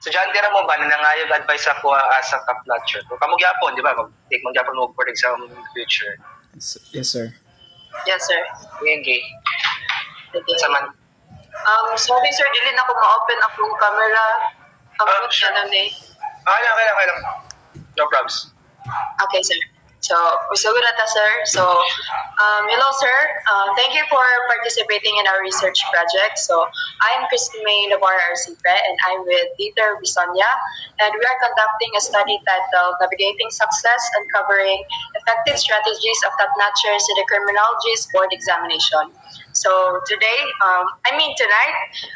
Estudyante ra mo ba na nangayog advice ako as a top notcher? Kung kamo gyapon, di ba? Mag-take mo gyapon mo for exam in the future. Yes, sir. Yes, sir. Okay. Okay. Saman. Sorry, sir. Dili na ko ma-open akong camera. Ang Sure. ano ni. Okay lang. No problems. Okay, sir. So, usagot na ta, sir. So, hello, sir. Thank you for participating in our research project. So, I'm Christy May Navarra Arcipe, and I'm with Dieter Bisonia, and we are conducting a study titled Navigating Success, Uncovering Effective Strategies of Top-Notchers in the Criminology's Board Examination. So tonight,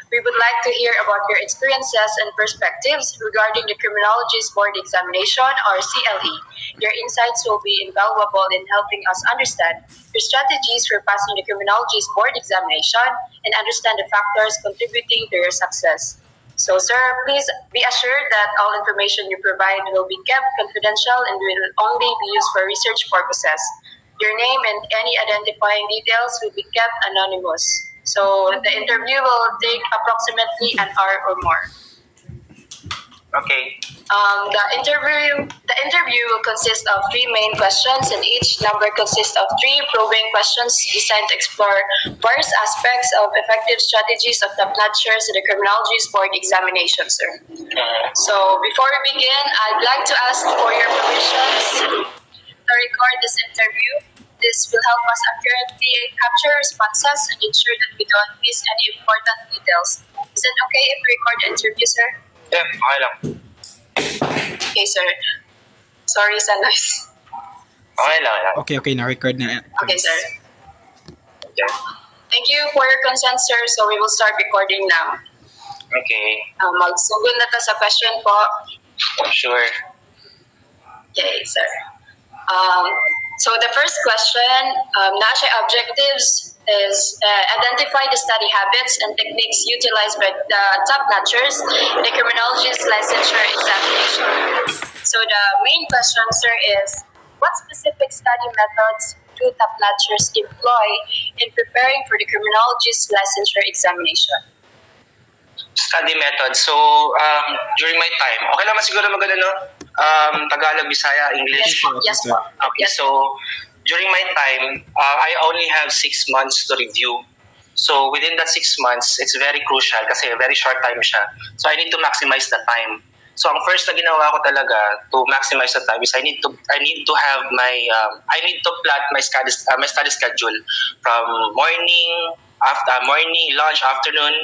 we would like to hear about your experiences and perspectives regarding the Criminology's Board Examination, or CLE. Your insights will be invaluable in helping us understand your strategies for passing the Criminology's Board Examination and understand the factors contributing to your success. So, sir, please be assured that all information you provide will be kept confidential and will only be used for research purposes. Your name and any identifying details will be kept anonymous. So the interview will take approximately an hour or more. Okay. The interview will consist of 3 main questions, and each number consists of 3 probing questions designed to explore various aspects of effective strategies of top-notchers in the Criminology's Board Examination, sir. So before we begin, I'd like to ask for your permissions to record this interview. This will help us accurately capture responses and ensure that we don't miss any important details. Is it okay if we record the interview, sir? Yeah, okay lang. Okay, sir. Sorry sa noise. Okay lang. Okay, na-record na. Okay, sir. Yeah. Thank you for your consent, sir. So we will start recording now. Okay. Magsugod na ta sa question po. Sure. Okay, sir. So the first question, NASHA objectives is identify the study habits and techniques utilized by the top-notchers in the criminologist licensure examination. So the main question, sir, is what specific study methods do top-notchers employ in preparing for the criminologist licensure examination? Study method. So, during my time, okay naman siguro Tagalog, Bisaya, English. Yes, sir. po. Okay, Yes. so during my time, I only have 6 months to review. So within that 6 months, it's very crucial kasi very short time siya. So I need to maximize the time. So ang first na ginawa ko talaga to maximize the time is I need to have my I need to plot my study schedule from morning, lunch, afternoon,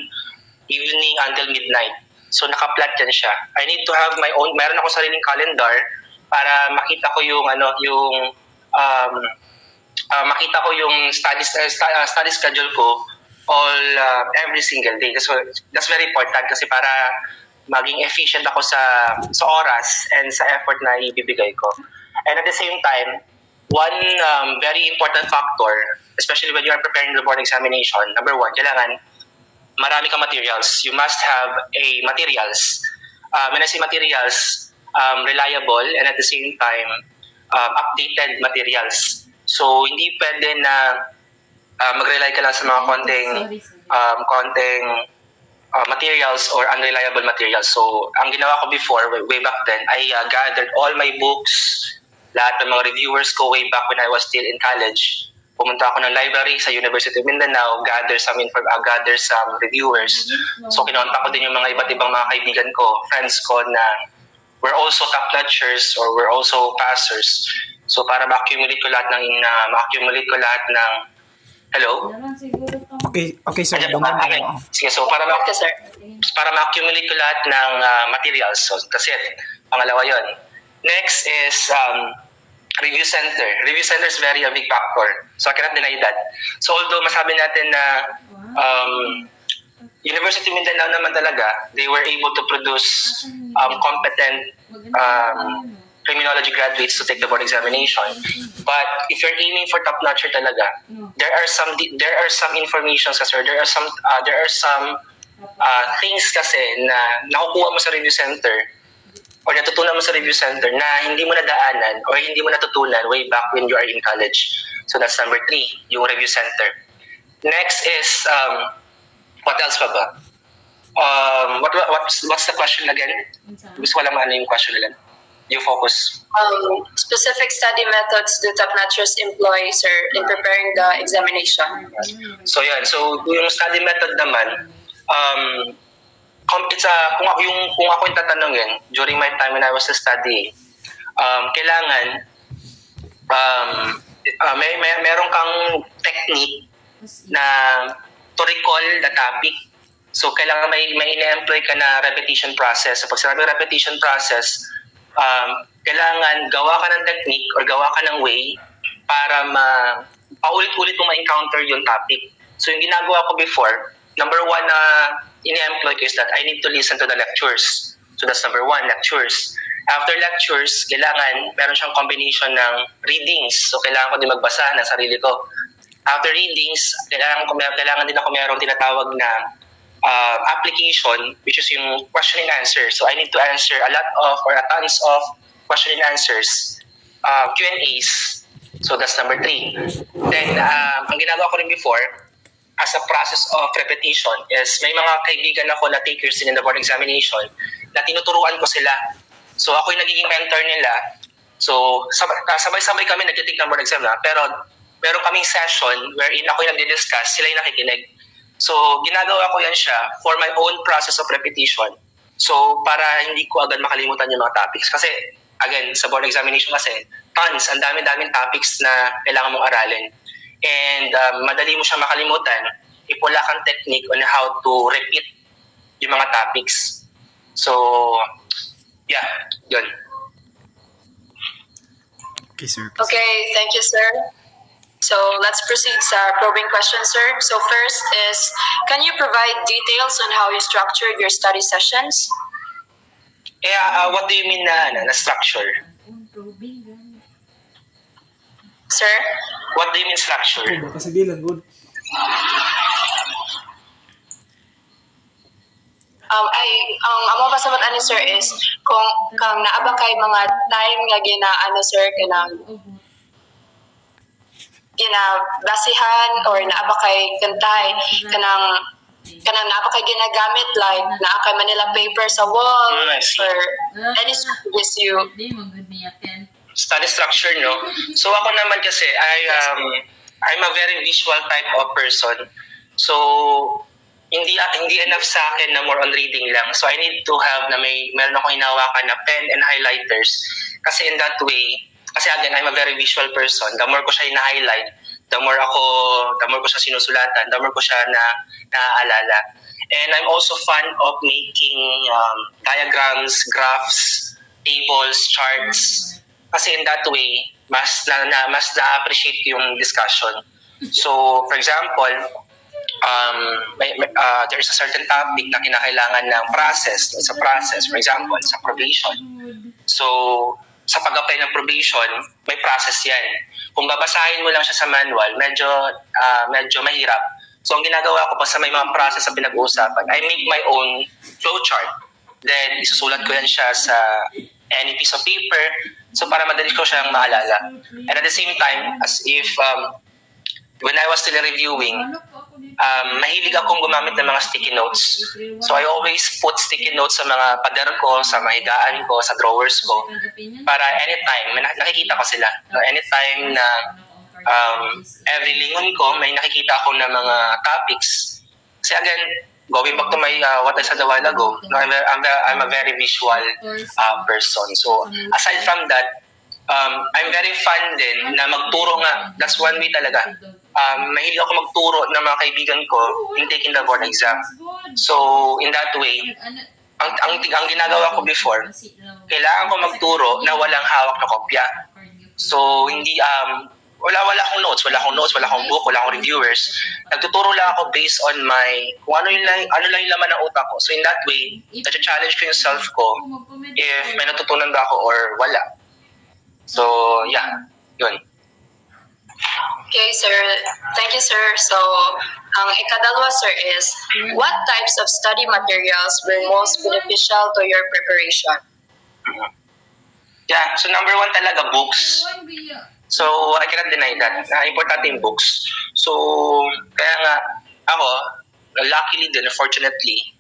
evening until midnight. So naka-plot yan siya. I need to have my own, meron ako sariling calendar para makita ko yung makita ko yung study schedule ko every single day. That's very important kasi para maging efficient ako sa oras and sa effort na ibibigay ko. And at the same time, one very important factor, especially when you are preparing the board examination, number 1, kailangan marami kang materials. You must have materials. When I say materials, reliable and at the same time, updated materials. So, hindi pwede na mag-rely ka lang sa mga konting materials or unreliable materials. So, ang ginawa ko before, way back then, I gathered all my books, lahat ng mga reviewers ko way back when I was still in college. Pumunta ako ng library sa University of Mindanao, gather some reviewers. So kinontak ko din yung mga iba't ibang mga kaibigan ko, friends ko na we're also top-notchers or we're also passers. So para ma-accumulate ko lahat ng hello? Okay, sir. Okay. Sige, so para ma-accumulate ko lahat ng materials. So kasi pangalawa 'yon. Next is review center. Review center is a big factor. So I cannot deny that. So although masabi natin na University of Mindanao naman talaga, they were able to produce competent criminology graduates to take the board examination. But if you're aiming for top-notcher talaga, there are some information kasi, there are some things kasi na nakukuha mo sa review center or natutunan mo sa review center na hindi mo nadaanan or hindi mo natutunan way back when you are in college. So that's number 3, yung review center. Next is, what else pa ba? What's the question again? Gusto ko lang ano yung question nila. Yung focus. Specific study methods do top notchers employ, sir, in preparing the examination? So yan, so yung study method naman, it's kung ako yung tatanungin during my time when I was studying, kailangan meron kang technique na to recall the topic. So kailangan may ine-employ ka na repetition process. So pag sinabi repetition process, kailangan gawa ka ng technique or gawa ka ng way para paulit-ulit mong ma-encounter yung topic. So yung ginagawa ko before, number one na ine-employ ko is that I need to listen to the lectures. So that's number one, lectures. After lectures, kailangan meron siyang combination ng readings. So kailangan ko din magbasa ng sarili ko. After readings, kailangan din ako merong tinatawag na application, which is yung question and answer. So I need to answer a tons of question and answers, Q&As. So that's number 3. Then ang ginagawa ko rin before, as a process of repetition, is may mga kaibigan ako na takers in the board examination na tinuturuan ko sila. So ako yung nagiging mentor nila. So sabay-sabay kami nagtitake ng board exam na, pero meron kaming session wherein ako yung nagdi-discuss, sila yung nakikinig. So, ginagawa ko yan siya for my own process of repetition. So, para hindi ko agad makalimutan yung mga topics. Kasi, again, sa board examination kasi, ang dami-daming topics na kailangan mong aralin. And madali mo siya makalimutan if wala kang technique on how to repeat yung mga topics. So, yeah, yun. Okay, sir. Okay, thank you, sir. So let's proceed sa probing question, sir. So first is, can you provide details on how you structured your study sessions? Yeah, what do you mean na structure? Sir? What do you mean structure? Kasabilan, good. Amo pasabot ani sir is kung naaba kay mga time nga sir ginabasihan or naaba kay kantay kanang naaba kay ginagamit like naa kay Manila paper sa wall or any service you study structure, no? So ako naman kasi I'm a very visual type of person. So hindi enough sa akin na more on reading lang. So I need to have na meron akong hinawakan na pen and highlighters. Kasi in that way, kasi again, I'm a very visual person. The more ko siya na-highlight, the more ko siya sinusulatan, the more ko siya naaalala. And I'm also fan of making diagrams, graphs, tables, charts. Kasi in that way, mas na-appreciate yung discussion. So, for example, there's a certain topic na kinakailangan ng process. It's a process, for example, sa probation. So, sa pag-apply ng probation, may process yan. Kung babasahin mo lang siya sa manual, medyo mahirap. So, ang ginagawa ko pa sa may mga process na pinag-uusapan, I make my own flowchart. Then, isusulat ko yan siya sa any piece of paper. So, para madali ko siyang maalala. And at the same time, as if when I was still reviewing, mahilig akong gumamit ng mga sticky notes. So I always put sticky notes sa mga pader ko, sa mahigaan ko, sa drawers ko, para anytime, nakikita ko sila. Anytime na every lingon ko, may nakikita ako na mga topics. Kasi again, going back to my what I said a while ago, I'm a very visual person. So aside from that, I'm very fun din na magturo nga. That's one way talaga. Mahilig ako magturo ng mga kaibigan ko in taking the board exam. So, in that way, ang ginagawa ko before, kailangan ko magturo na walang hawak na kopya. So, hindi, wala akong notes, wala akong book, wala akong reviewers. Nagtuturo lang ako based on kung ano lang yung laman ng utak ko. So, in that way, na-challenge ko yung self ko if may natutunan ba ako or wala. So, yeah, yun. Okay, sir. Thank you, sir. So, ang ikadalawa, sir, is what types of study materials were most beneficial to your preparation? Yeah, so number 1 talaga, books. So, I cannot deny that. Importante yung books. So, kaya nga, ako, luckily din, fortunately,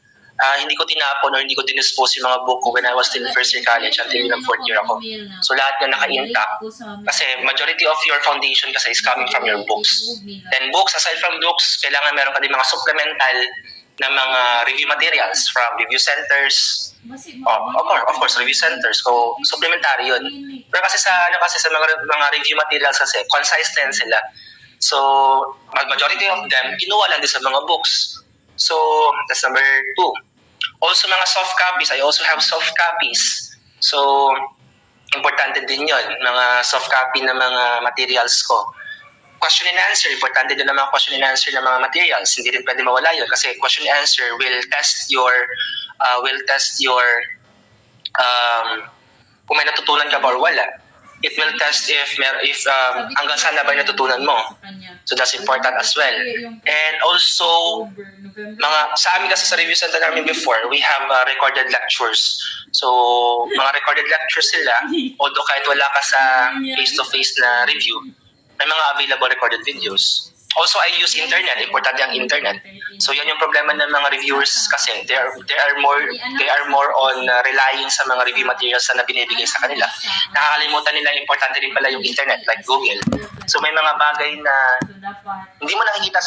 hindi ko tinapon or hindi ko dinispose yung mga book ko when I was still first year college until yung fourth year ako. So lahat na naka-intact. Kasi majority of your foundation kasi is coming from your books. Then books, aside from books, kailangan meron ka din mga supplemental na mga review materials from review centers. Of course, review centers. So, supplementary yun. Pero kasi sa mga review materials kasi, concise din sila. So, majority of them, kinuha lang din sa mga books. So, that's number 2. Also, mga soft copies. I also have soft copies. So, importante din yun. Mga soft copy na mga materials ko. Question and answer. Importante din ang mga question and answer ng mga materials. Hindi rin pwede mawala yun kasi question and answer will test your kung may natutunan ka ba or wala. It will test if hanggang saan na ba yung natutunan mo. So that's important as well. And also, sa amin kasi sa review center namin before, we have recorded lectures. So, mga recorded lectures sila, although kahit wala ka sa face-to-face na review, may mga available recorded videos. Also, I use internet. Importante ang internet. So, yan yung problema ng mga reviewers kasi they are more on relying sa mga review materials na binibigay sa kanila. Nakakalimutan nila importante rin pala yung internet like Google. So, may mga bagay na hindi mo nakikita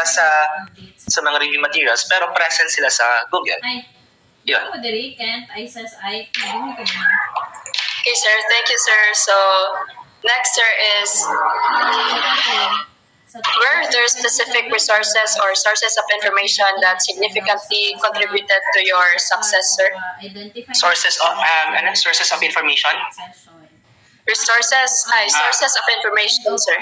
sa mga review materials pero present sila sa Google. Yun. Okay, sir. Thank you, sir. So, next, sir, is were there specific resources or sources of information that significantly contributed to your success, sir? Sources of information? Sources of information, sir.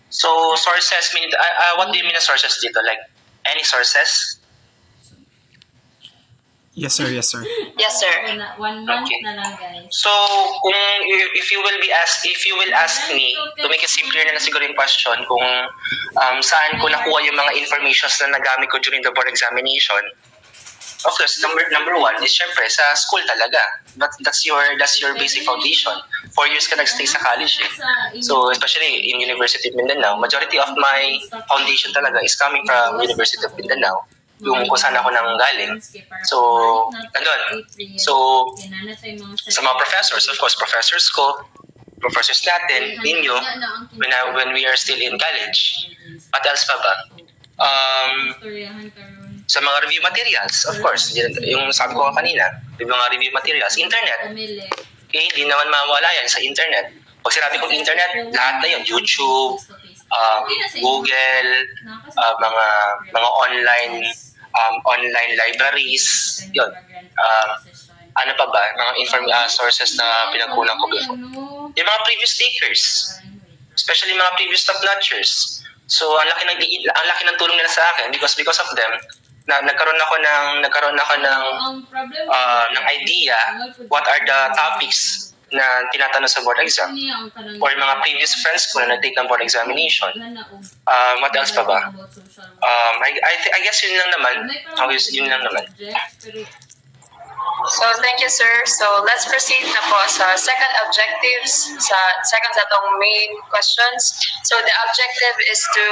So, sources mean, what do you mean sources dito? Like, any sources? Yes, sir. Yes, sir. 1 month Okay. na lang, guys. So, if you will ask me to make it simpler na lang siguro yung question kung saan ko nakuha yung mga informations na nagamit ko during the board examination. Of course, number 1 is syempre sa school talaga. That's your basic foundation. 4 years ka nagstay sa college eh. So, especially in University of Mindanao, majority of my foundation talaga is coming from University of Mindanao. Yung kung saan ako nang galing. So, nandun. So, sa mga professors, of course, professors natin, ninyo, when we are still in college. What else pa ba? Sa mga review materials, of course, yung sabi ko kanina, yung mga review materials, internet. Okay, hindi naman mawala yan sa internet. Pag sinabi kong internet, lahat na yun, YouTube, Google, mga online libraries, yun. Ano pa ba? Mga sources na pinagkunan ko before. Yung mga previous takers, especially mga previous top-notchers. So, ang laki ng tulong nila sa akin because of them, na nagkaroon ako ng idea what are the topics na tinatanong sa board exam or yung mga previous friends ko na nag-take ng board examination. What else pa ba? I guess yun lang naman. So, thank you, sir. So, let's proceed na po sa second objectives, sa second setong main questions. So, the objective is to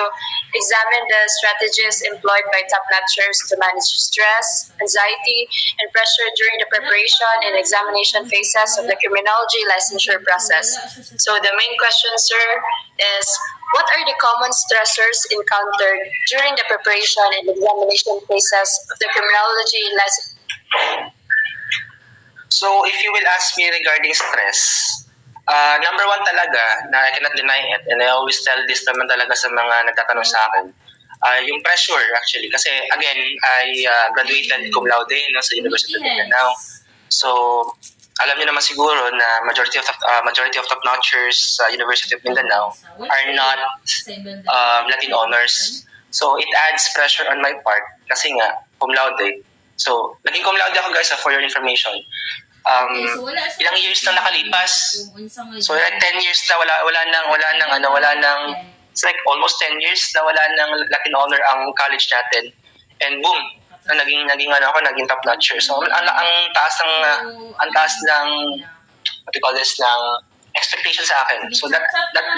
examine the strategies employed by top-notchers to manage stress, anxiety, and pressure during the preparation and examination phases of the criminology licensure process. So, the main question, sir, is what are the common stressors encountered during the preparation and examination phases of the criminology licensure? So, if you will ask me regarding stress, number 1 talaga, na I cannot deny it, and I always tell this naman talaga sa mga nagtatanong sa akin, yung pressure actually. Kasi, again, I graduated cum laude sa University of Mindanao. So, alam niyo naman siguro na majority of top-notchers sa University of Mindanao are not Latin honors. So, it adds pressure on my part kasi nga, cum laude. So, naging cum laude ako guys for your information. Ilang years na nakalipas. So, like 10 years na wala nang it's like almost 10 years na wala nang Latin honor ang college natin. And boom, naging top-notcher. So, ang taas ng what do you call this, ng expectation sa akin. So that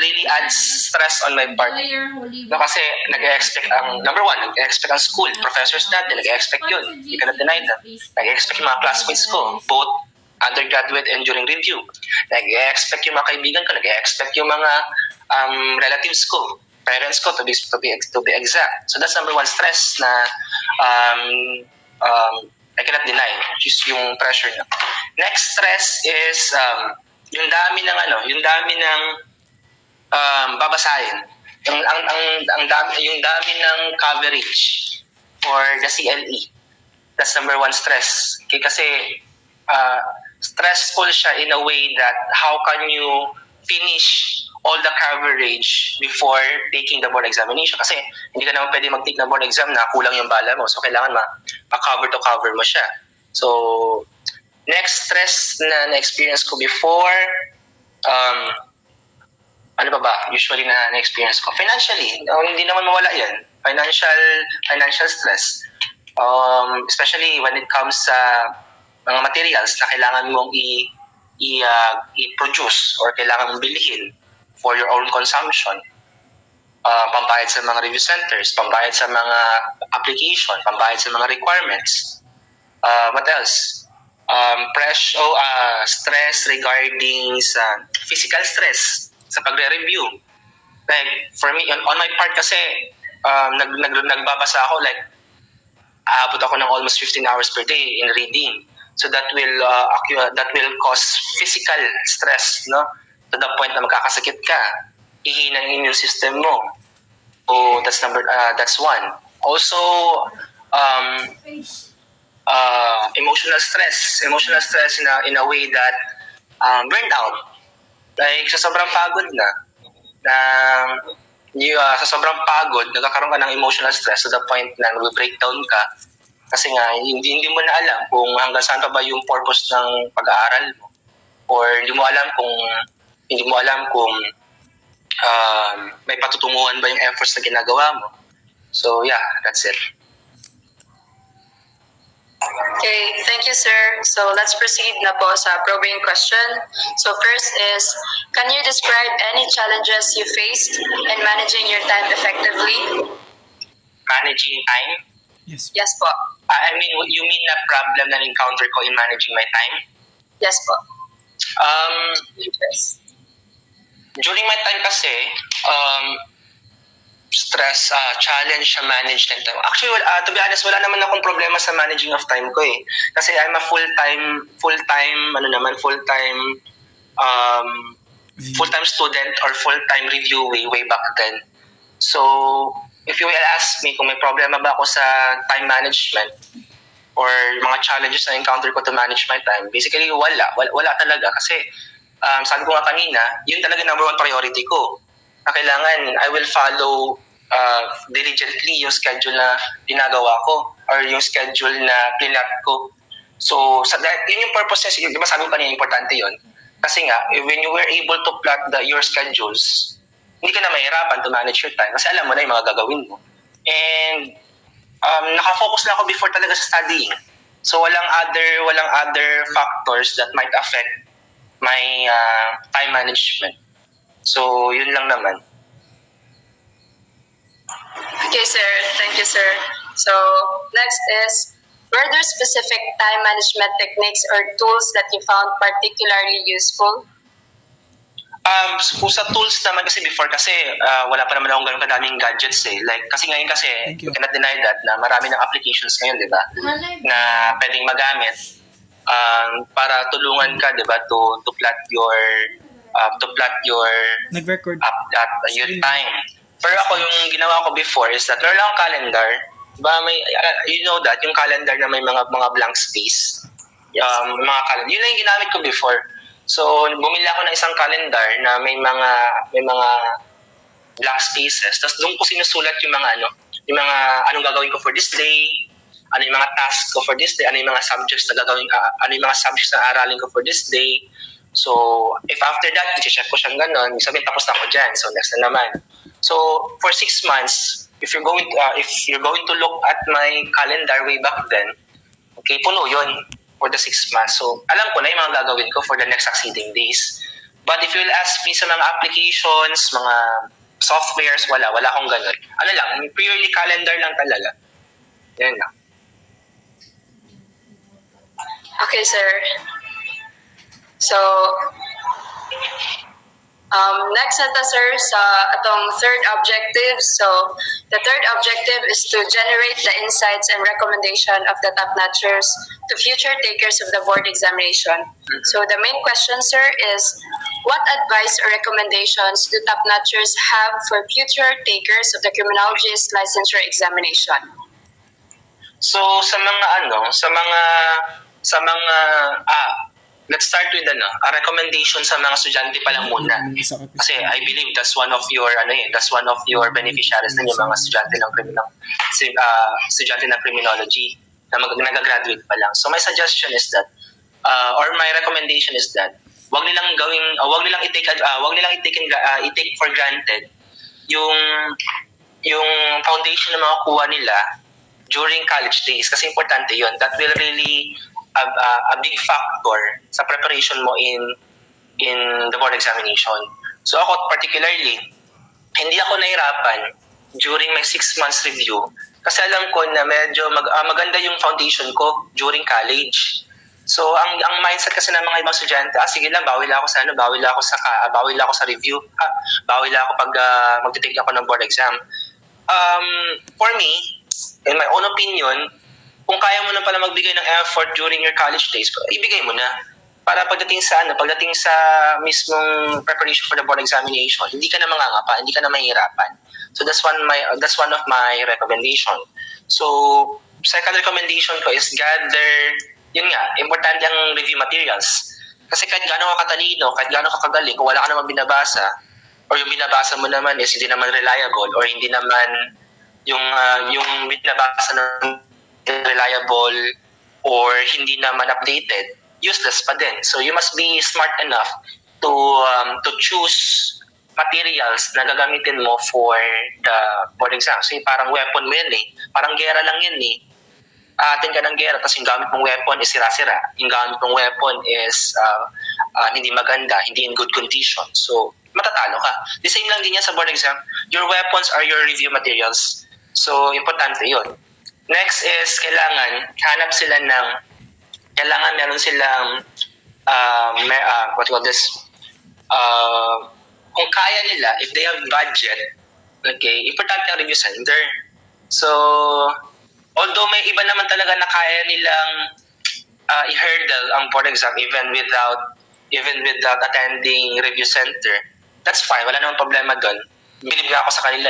really adds stress on my part. No, kasi nag-expect ang, number one, nag-expect ang school, professors natin, nag-expect yun. You cannot deny that. Nag-expect yung mga classmates ko, both undergraduate and during review. Nag-expect yung mga kaibigan ko, nag-expect yung mga relatives ko, parents ko to be exact. So that's number one stress na I cannot deny, just yung pressure niya. Next stress is yung dami ng babasahin. Yung dami ng coverage for the CLE. That's number one stress. Okay, kasi stressful siya in a way that how can you finish all the coverage before taking the board examination? Kasi hindi ka naman pwede mag-take na board exam na kulang yung bala mo. So kailangan ma-cover to cover mo siya. So next stress na na-experience ko before, ano ba usually na experience ko? Financially, hindi naman mawala yan. Financial stress. Especially when it comes sa mga materials na kailangan mong i-produce or kailangan mong bilhin for your own consumption. Pambayad sa mga review centers, pambayad sa mga application, pambayad sa mga requirements. What else? Stress regarding sa physical stress sa pagre-review. Like for me, on my part kasi nagbabasa ako, like aabot ako ng almost 15 hours per day in reading. So that will cause physical stress, no? To the point na magkakasakit ka, hihina ang immune system mo. So that's one. Also emotional stress in a way that burned out. Like sa sobrang pagod sa sobrang pagod, nagkakaroon ka ng emotional stress to the point na nag-breakdown ka kasi nga hindi mo na alam kung hanggang saan pa ba yung purpose ng pag-aaral mo, or hindi mo alam kung may patutunguhan ba yung efforts na ginagawa mo. So yeah, that's it. Okay, thank you, sir. So let's proceed na po sa probing question. So first is, can you describe any challenges you faced in managing your time effectively? Managing time? Yes. Yes po. I mean, you mean na problem na encounter ko in managing my time? Yes po. Yes. During my time kasi, stress, challenge sa manage ng time. Actually, to be honest, wala naman akong problema sa managing of time ko eh. Kasi I'm a full-time student or full-time reviewee way back then. So, if you will ask me kung may problema ba ako sa time management or mga challenges na encounter ko to manage my time, basically wala talaga. Kasi sabi ko nga kanina, yun talaga number one priority ko. Na kailangan I will follow diligently yung schedule na ginagawa ko or yung schedule na plinat ko. So yun yung purpose niya. Di ba sabi ko kanina, importante yun? Kasi nga, when you were able to plot your schedules, hindi ka na mahirapan to manage your time kasi alam mo na yung mga gagawin mo. And nakafocus na ako before talaga sa studying. So walang other factors that might affect my time management. So yun lang naman. Okay, sir. Thank you, sir. So next is, were there specific time management techniques or tools that you found particularly useful? Kung sa tools naman kasi before kasi wala pa naman akong ganun kadaming gadgets eh. Like, kasi ngayon kasi, you cannot deny that na marami ng applications ngayon, di ba? Na pwedeng magamit para tulungan ka, di ba, to plot your nag-record your time. Pero ako, yung ginawa ko before is that meron lang akong calendar. Diba, may, you know that, yung calendar na may mga blank space. Mga calendar. Yun lang yung ginamit ko before. So, bumili ako ng isang calendar na may mga blank spaces. Tapos doon ko sinusulat yung mga anong gagawin ko for this day, ano yung mga tasks ko for this day, ano yung mga subjects na aralin ko for this day. So, if after that, i-check ko siyang gano'n, sabihin tapos na ako dyan. So, next na naman. So, for 6 months, if you're going to look at my calendar way back then, okay, puno yun for the 6 months. So, alam ko na yung mga gagawin ko for the next succeeding days. But if you'll ask me sa mga applications, mga softwares, wala akong ganun. Ano lang, purely calendar lang talaga. Yan lang. Okay, sir. So, next nata, sir, sa atong third objective. So, the third objective is to generate the insights and recommendation of the top-notchers to future takers of the board examination. So, the main question, sir, is what advice or recommendations do top-notchers have for future takers of the criminologist licensure examination? So, let's start with a recommendation sa mga estudyante pa lang muna. Kasi I believe that's one of your beneficiaries din yung mga estudyante ng criminology na nag-graduate pa lang. So my suggestion is that or my recommendation is that wag nilang i-take for granted yung foundation na makukuha nila during college days kasi importante 'yon. That will really a big factor sa preparation mo in the board examination. So ako particularly, hindi ako nahirapan during my 6 months review kasi alam ko na medyo maganda yung foundation ko during college. So ang mindset kasi ng mga ibang estudyante, sige lang, bawal ako sa review, bawal ako pag magte-take ako ng board exam. For me, in my own opinion, kung kaya mo na pala magbigay ng effort during your college days, ibigay mo na. Para pagdating sa mismong preparation for the board examination, hindi ka na mangangapa, hindi ka na mahihirapan. So that's one of my recommendation. So second recommendation ko is importante ang review materials. Kasi kahit gaano ka katalino, kahit gaano ka kagaling, kung wala ka naman binabasa, or yung binabasa mo naman is hindi naman reliable, or hindi naman yung binabasa ng reliable or hindi naman updated, useless pa din. So you must be smart enough to choose materials na gagamitin mo for the board exam. So parang weapon mo yan parang gera lang yan atin ka ng gera, tapos yung gamit mong weapon is sira-sira. Yung gamit mong weapon is hindi maganda, hindi in good condition. So matatalo ka. The same lang din yan sa board exam. Your weapons are your review materials. So importante yun. Next is kailangan meron silang kung kaya nila, if they have budget, okay, importante ang review center. So although may iba naman talaga na kaya nilang i-hurdle ang board exam even without attending review center, that's fine, wala namang problema doon. Believe nga ako sa kanila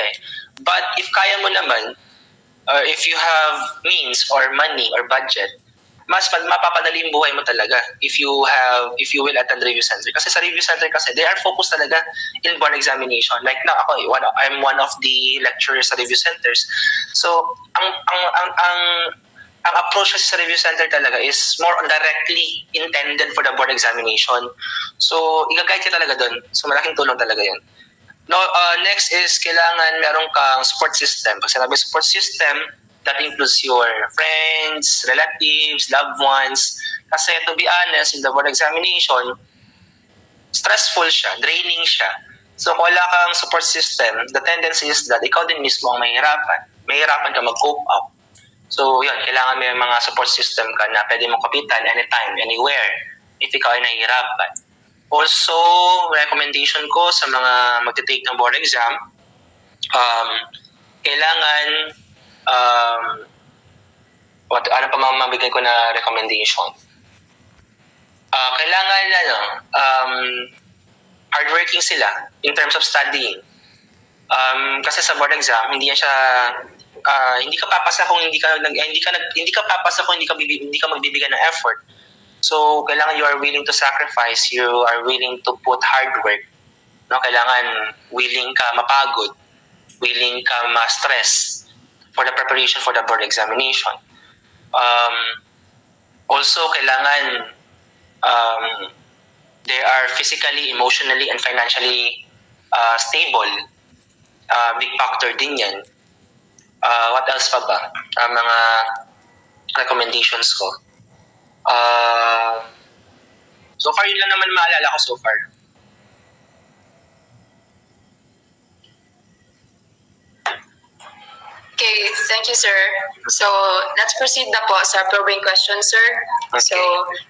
But if kaya mo naman, or if you have means or money or budget, mas mapapadali yung buhay mo talaga if you will attend review center. Kasi sa review center kasi, they are focused talaga in board examination. Like now, I'm one of the lecturers sa review centers. So, ang approach sa review center talaga is more directly intended for the board examination. So, i-guide ka talaga doon. So, malaking tulong talaga yun. No, next is kailangan meron kang support system. Pag sinabi support system, that includes your friends, relatives, loved ones. Kasi to be honest, in the board examination, stressful siya, draining siya. So kung wala kang support system, the tendency is that ikaw din mismo ang mahirapan. Mahirapan ka mag-cope up. So yun, kailangan may mga support system ka na pwede mong kapitan anytime, anywhere, if ikaw ay nahihirapan. Also, recommendation ko sa mga magte-take ng board exam, kailangan, ano pa mabigay ko na recommendation? Kailangan, hardworking sila in terms of studying. Kasi sa board exam, hindi ka papasa kung hindi ka magbibigay ng effort. So, kailangan you are willing to sacrifice, you are willing to put hard work. No, kailangan willing ka mapagod, willing ka ma-stress for the preparation for the board examination. Also, kailangan they are physically, emotionally, and financially stable. Big factor din yan. What else pa ba? Mga recommendations ko. So far, yun lang naman maalala ko so far. Okay, thank you, sir. So, let's proceed na po sa probing question, sir. Okay. So,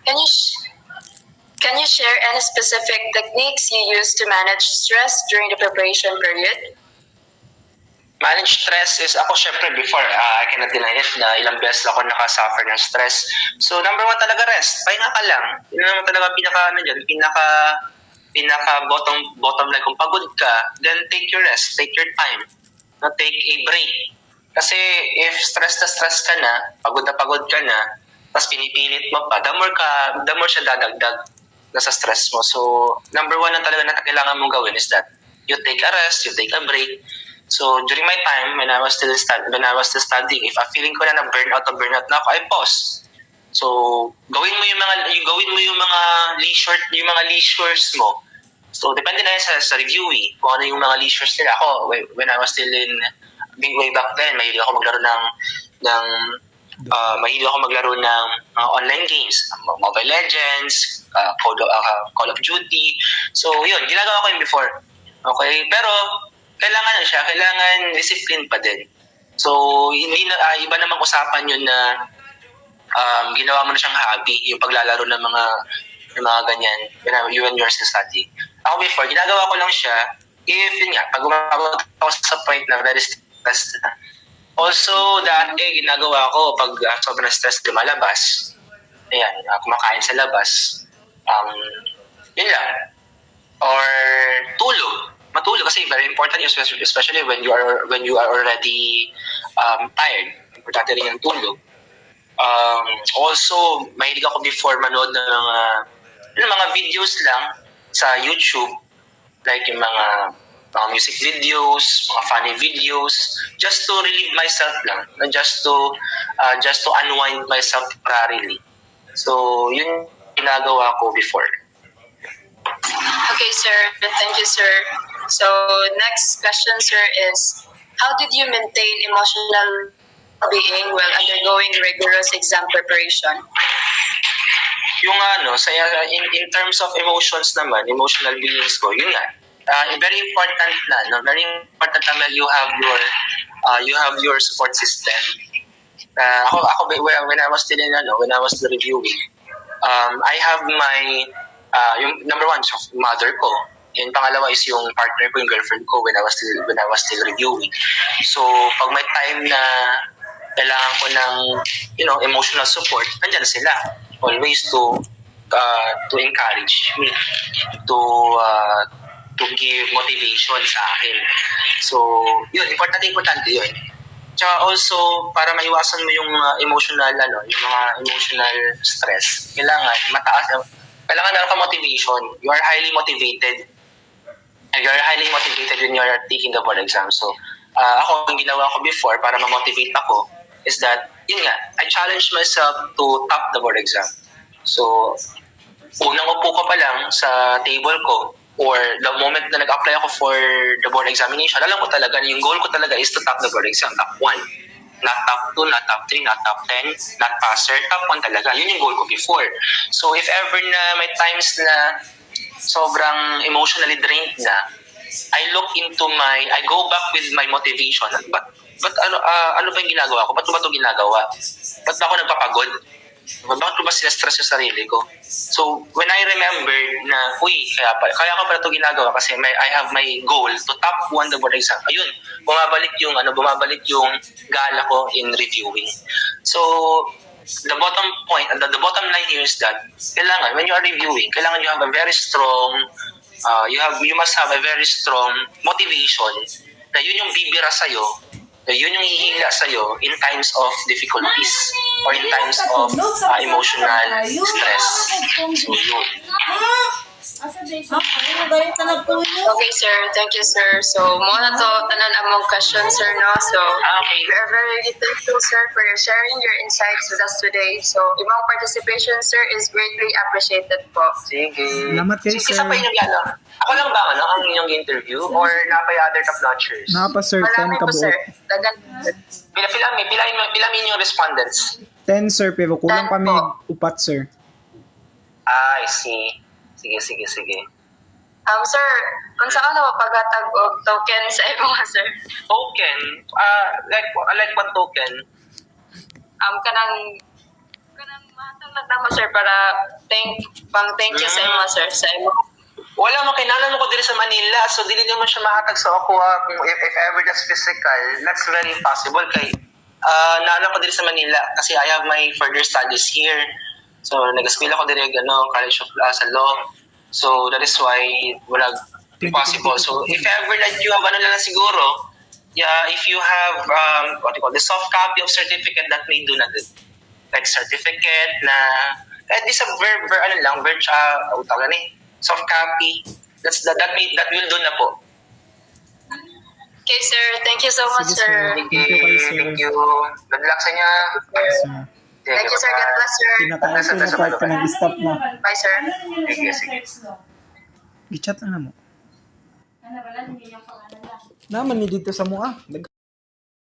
can you share any specific techniques you use to manage stress during the preparation period? Manage stress is, ako syempre before, I cannot deny it na ilang beses ako nakasuffer ng stress. So number one talaga rest, pahinga ka lang. Yun naman talaga pinaka bottom line. Kung pagod ka, then take your rest, take your time, no, take a break. Kasi if stress ka na pagod ka na, tapos pinipilit mo pa, the more siya dadagdag na sa stress mo. So number one lang talaga na kailangan mong gawin is that you take a rest, you take a break. So during my time when I was still studying, if I'm feeling ko na burnout na ako, I pause. So gawin mo yung mga leisures mo. So depende na yan sa reviewing kung ano yung mga leisures nila. Ako when I was still in way back then, mahilig ako maglaro ng online games, Mobile Legends, Call of Duty. So yun, ginagawa ko yun before. Okay, pero kailangan discipline pa din. So, hindi na iba namang usapan yun na ginawa mo na siyang hobby, yung paglalaro ng mga ganyan when you're still studying. Ako before, ginagawa ko lang siya if yun nga, pag umabot ako sa point na very stressed na. Also, dati ginagawa ko pag sobrang stress lumalabas. Ayan, kumakain sa labas. Yun lang. Or matulog kasi very important, especially when you are already tired. Importante rin yung tulog. Also, mahilig ako before manood ng mga videos lang sa YouTube, like yung mga music videos, mga funny videos, just to relieve myself lang, just to unwind myself temporarily. So, yun ginagawa ko before. Okay, sir. Thank you, sir. So, next question, sir, is how did you maintain emotional being while undergoing rigorous exam preparation? Yung in terms of emotions naman, emotional beings ko, yun nga. Very important na you have your support system. Ako when I was still reviewing, I have my yung number one, so mother ko. Yung pangalawa is yung partner ko, yung girlfriend ko when I was still reviewing. So pag may time na kailangan ko ng emotional support, nandiyan sila always to encourage me, to give motivation sa akin. So yun, importante yun. Tsaka also para maiwasan mo yung emotional stress, kailangan meron ka motivation. You are highly motivated. You are highly motivated when you are taking the board exam. So, ako, yung ginawa ko before para ma-motivate ako is that, yun nga, I challenge myself to top the board exam. So, unang upo ko pa lang sa table ko or the moment na nag-apply ako for the board examination, alam ko talaga, yung goal ko talaga is to top the board exam, top 1. Not top 2, not top 3, not top 10, not passer, top 1 talaga. Yun yung goal ko before. So if ever na may times na sobrang emotionally drained na, I go back with my motivation. But ano ba yung ginagawa ko? Ba't ba ito ginagawa? Ba't ba ako nagpapagod? Bakit ko ba sinastress yung sarili ko? So, when I remember na, kaya ko pala ito ginagawa kasi I have my goal to top 1 the board exam. Ayun, bumabalik yung gala ko in reviewing. So, the bottom line here is that, kailangan, when you are reviewing, kailangan you have a very strong, you must have a very strong motivation na yun yung bibira sa'yo, na yun yung hihila sa'yo in times of difficulties or in times of emotional stress. So, yun. Okay, sir. Thank you, sir. So, muna to tanan among questions, sir, no? So, Okay. we are very thankful, sir, for your sharing your insights with us today. So, imong participation, sir, is greatly appreciated po. Sige. Salamat kayo, Sige, sir. isa pa yung ako lang ba ang inyong interview or napay other top-notchers? Napa, sir. 10 Marami po, kabuo. sir. Dagan. Pilamin yung respondents. 10, sir, pero kulang 10 kami po. upat, sir. I see. Sige. Sir, kung saan na mapagatag og token sa imo sir? Token? Like what token? Kanang mahatag lang namo sir para thank you sa imo sir sa imo. Wala makinalan ko diri sa Manila, so dili naman siya mahatag sa ako kung if ever that's physical. That's very possible kay naalam ko diri sa Manila kasi I have my further studies here. So nag-eskwela ako diri College of sa law. So that is why wala possible. So if ever that you have lang siguro, yeah, if you have what you call the soft copy of certificate that may do na like certificate na this a tawag ni soft copy that will do na po. Okay sir, thank you so much Sige, sir. sir. Thank you kayo, sir. Thank you. Good luck sa inyo. Sir. Thank you sir, God bless sir. Pinaka-part ka nag-stop na. Bye sir. Sige. Gichat na mo. Ano ba lang, hindi yung pangalan lang. Naman ni dito sa mua.